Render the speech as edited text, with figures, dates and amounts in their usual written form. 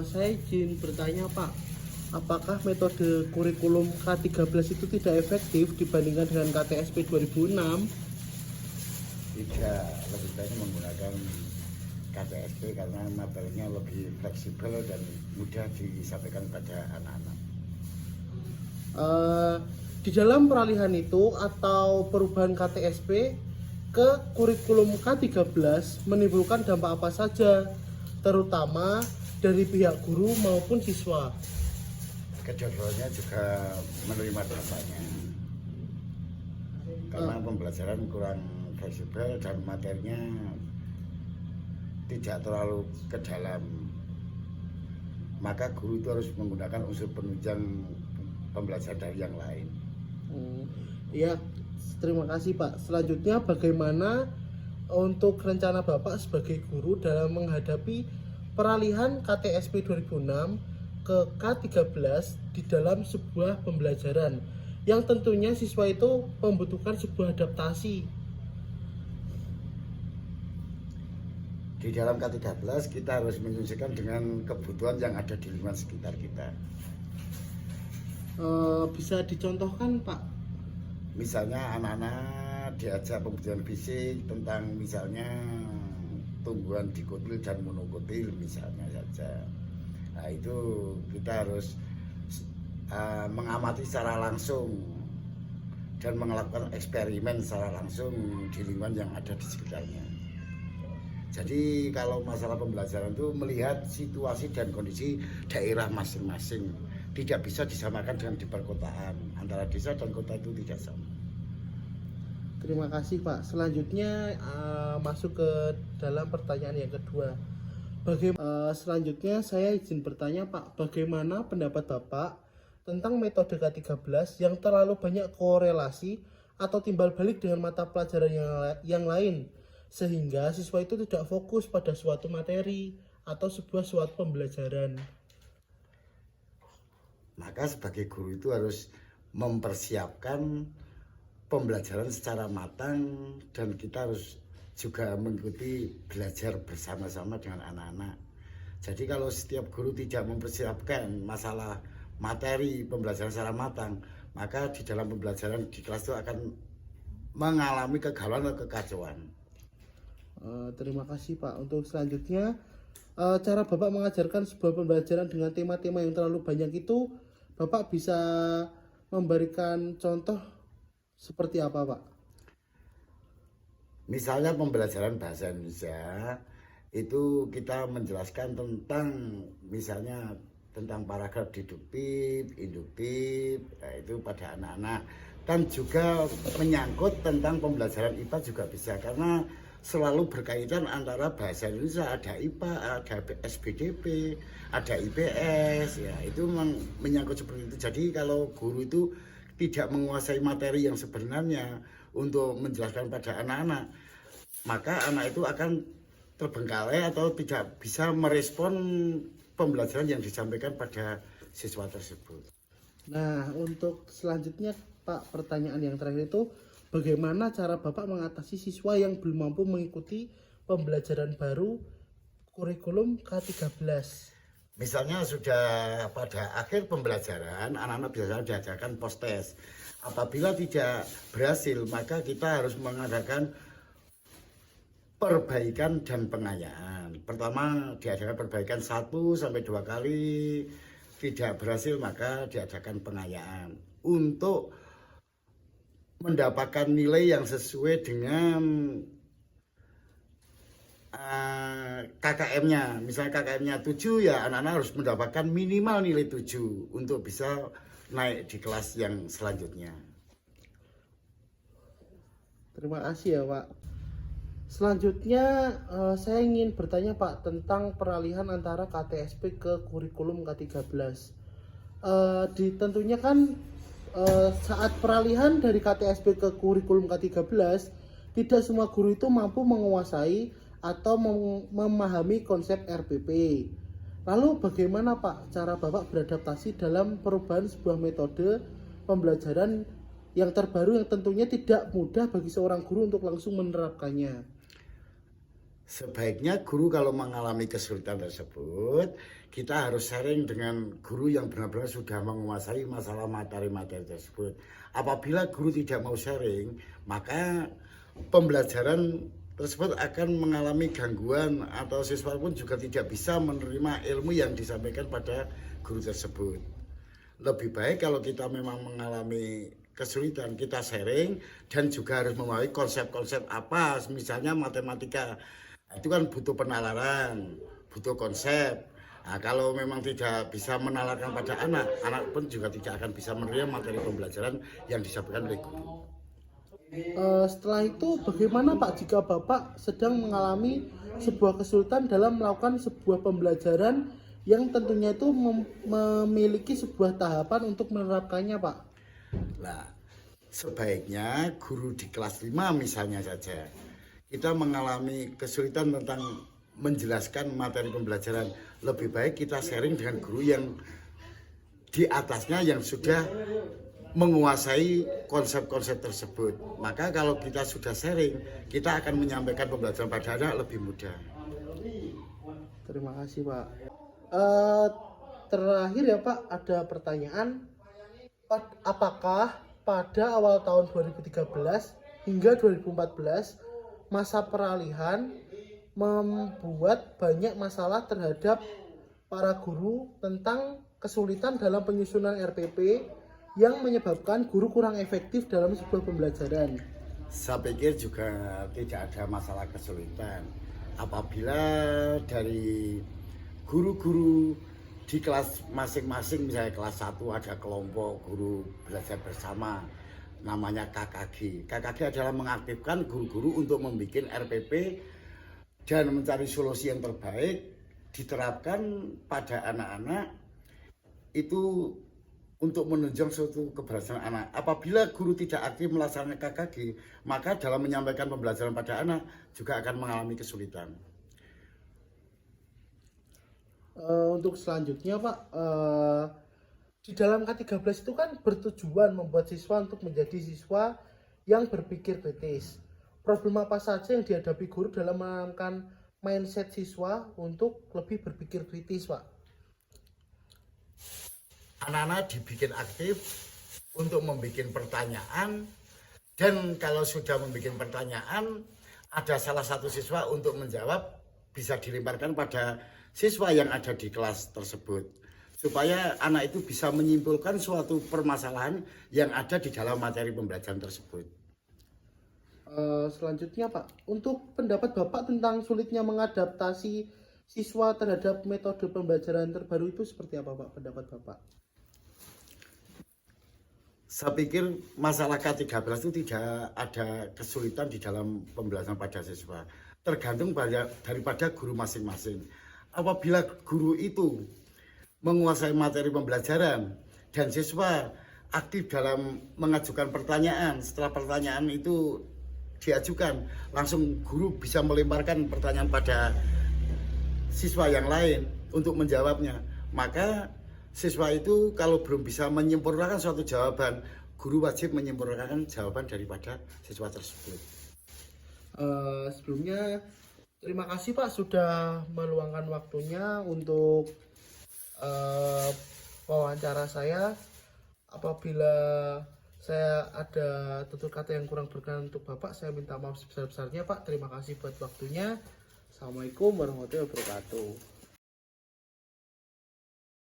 Saya izin bertanya Pak, apakah metode kurikulum K13 itu tidak efektif dibandingkan dengan KTSP 2006? Tidak, lebih baik menggunakan KTSP karena materinya lebih fleksibel dan mudah disampaikan pada anak-anak. Eh, di dalam peralihan itu atau perubahan KTSP ke kurikulum K13 menimbulkan dampak apa saja, terutama dari pihak guru maupun siswa? Kedua-duanya juga menerima dampaknya karena pembelajaran kurang fleksibel dan materinya tidak terlalu ke dalam, maka guru itu harus menggunakan unsur penunjang pembelajaran dari yang lain. Ya, terima kasih Pak. Selanjutnya bagaimana untuk rencana Bapak sebagai guru dalam menghadapi peralihan KTSP 2006 ke K13 di dalam sebuah pembelajaran yang tentunya siswa itu membutuhkan sebuah adaptasi. Di dalam K13 kita harus menyesuaikan dengan kebutuhan yang ada di lingkungan sekitar kita. Bisa dicontohkan Pak? Misalnya anak-anak diajak pembelajaran fisik tentang misalnya tumbuhan dikotil dan monokotil misalnya saja. Nah itu kita harus mengamati secara langsung dan melakukan eksperimen secara langsung di lingkungan yang ada di sekitarnya. Jadi kalau masalah pembelajaran itu melihat situasi dan kondisi daerah masing-masing, tidak bisa disamakan dengan di perkotaan. Antara desa dan kota itu tidak sama. Terima kasih Pak. Selanjutnya masuk ke dalam pertanyaan yang kedua. Selanjutnya saya izin bertanya Pak, bagaimana pendapat Bapak tentang metode K13 yang terlalu banyak korelasi atau timbal balik dengan mata pelajaran yang lain, sehingga siswa itu tidak fokus pada suatu materi atau suatu pembelajaran? Maka sebagai guru itu harus mempersiapkan pembelajaran secara matang dan kita harus juga mengikuti belajar bersama-sama dengan anak-anak. Jadi kalau setiap guru tidak mempersiapkan masalah materi pembelajaran secara matang, maka di dalam pembelajaran di kelas itu akan mengalami kegalauan atau kekacauan. Terima kasih Pak. Untuk selanjutnya, cara Bapak mengajarkan sebuah pembelajaran dengan tema-tema yang terlalu banyak itu, Bapak bisa memberikan contoh seperti apa Pak? Misalnya pembelajaran bahasa Indonesia itu kita menjelaskan tentang misalnya tentang paragraf deduktif, induktif, nah itu pada anak-anak. Dan juga menyangkut tentang pembelajaran IPA juga bisa karena selalu berkaitan antara bahasa Indonesia, ada IPA, ada SBDP, ada IPS, ya itu memang menyangkut seperti itu. Jadi kalau guru itu tidak menguasai materi yang sebenarnya untuk menjelaskan pada anak-anak, maka anak itu akan terbengkalai atau tidak bisa merespon pembelajaran yang disampaikan pada siswa tersebut. Nah, untuk selanjutnya Pak, pertanyaan yang terakhir itu, bagaimana cara Bapak mengatasi siswa yang belum mampu mengikuti pembelajaran baru kurikulum K13? Misalnya sudah pada akhir pembelajaran, anak-anak biasanya diajarkan post test. Apabila tidak berhasil, maka kita harus mengadakan perbaikan dan pengayaan. Pertama diadakan perbaikan 1-2 kali, tidak berhasil maka diadakan pengayaan untuk mendapatkan nilai yang sesuai dengan KKM-nya. Misalnya KKM-nya 7, ya anak-anak harus mendapatkan minimal nilai 7 untuk bisa naik di kelas yang selanjutnya. Terima kasih ya Pak. Selanjutnya saya ingin bertanya Pak tentang peralihan antara KTSP ke kurikulum K13. Tentunya kan saat peralihan dari KTSP ke kurikulum K13, tidak semua guru itu mampu menguasai atau memahami konsep RPP. Lalu bagaimana Pak cara Bapak beradaptasi dalam perubahan sebuah metode pembelajaran yang terbaru yang tentunya tidak mudah bagi seorang guru untuk langsung menerapkannya? Sebaiknya guru kalau mengalami kesulitan tersebut, kita harus sharing dengan guru yang benar-benar sudah menguasai masalah materi-materi tersebut. Apabila guru tidak mau sharing, maka pembelajaran tersebut akan mengalami gangguan atau siswa pun juga tidak bisa menerima ilmu yang disampaikan pada guru tersebut. Lebih baik kalau kita memang mengalami kesulitan, kita sharing dan juga harus memahami konsep-konsep apa, misalnya matematika. Itu kan butuh penalaran, butuh konsep. Nah, kalau memang tidak bisa menalarkan pada anak, anak pun juga tidak akan bisa menerima materi pembelajaran yang disampaikan oleh guru. Setelah itu bagaimana Pak jika Bapak sedang mengalami sebuah kesulitan dalam melakukan sebuah pembelajaran yang tentunya itu memiliki sebuah tahapan untuk menerapkannya Pak? Nah, sebaiknya guru di kelas 5 misalnya saja, kita mengalami kesulitan tentang menjelaskan materi pembelajaran. Lebih baik kita sharing dengan guru yang di atasnya yang sudah menguasai konsep-konsep tersebut. Maka kalau kita sudah sharing, kita akan menyampaikan pembelajaran pada anak lebih mudah. Terima kasih Pak. Terakhir ya Pak, ada pertanyaan. Apakah pada awal tahun 2013 hingga 2014 masa peralihan membuat banyak masalah terhadap para guru tentang kesulitan dalam penyusunan RPP yang menyebabkan guru kurang efektif dalam sebuah pembelajaran? Saya pikir juga tidak ada masalah kesulitan. Apabila dari guru-guru di kelas masing-masing, misalnya kelas 1 ada kelompok guru belajar bersama, namanya KKG. KKG adalah mengaktifkan guru-guru untuk membuat RPP dan mencari solusi yang terbaik diterapkan pada anak-anak itu untuk menunjang suatu keberhasilan anak. Apabila guru tidak aktif melaksanakan KKG, maka dalam menyampaikan pembelajaran pada anak juga akan mengalami kesulitan. Untuk selanjutnya Pak, di dalam K13 itu kan bertujuan membuat siswa untuk menjadi siswa yang berpikir kritis. Problem apa saja yang dihadapi guru dalam menanamkan mindset siswa untuk lebih berpikir kritis Pak? Anak-anak dibikin aktif untuk membuat pertanyaan, dan kalau sudah membuat pertanyaan, ada salah satu siswa untuk menjawab, bisa dilemparkan pada siswa yang ada di kelas tersebut, supaya anak itu bisa menyimpulkan suatu permasalahan yang ada di dalam materi pembelajaran tersebut. Selanjutnya Pak, untuk pendapat Bapak tentang sulitnya mengadaptasi siswa terhadap metode pembelajaran terbaru itu seperti apa Pak, pendapat Bapak? Saya pikir masalah K13 itu tidak ada kesulitan di dalam pembelajaran pada siswa, tergantung daripada guru masing-masing. Apabila guru itu menguasai materi pembelajaran dan siswa aktif dalam mengajukan pertanyaan, setelah pertanyaan itu diajukan, langsung guru bisa melemparkan pertanyaan pada siswa yang lain untuk menjawabnya. Maka siswa itu kalau belum bisa menyempurnakan suatu jawaban, guru wajib menyempurnakan jawaban daripada siswa tersebut. Sebelumnya terima kasih Pak sudah meluangkan waktunya untuk wawancara saya. Apabila saya ada tutur kata yang kurang berkenan untuk Bapak, saya minta maaf sebesar-besarnya Pak. Terima kasih buat waktunya. Assalamualaikum warahmatullahi wabarakatuh.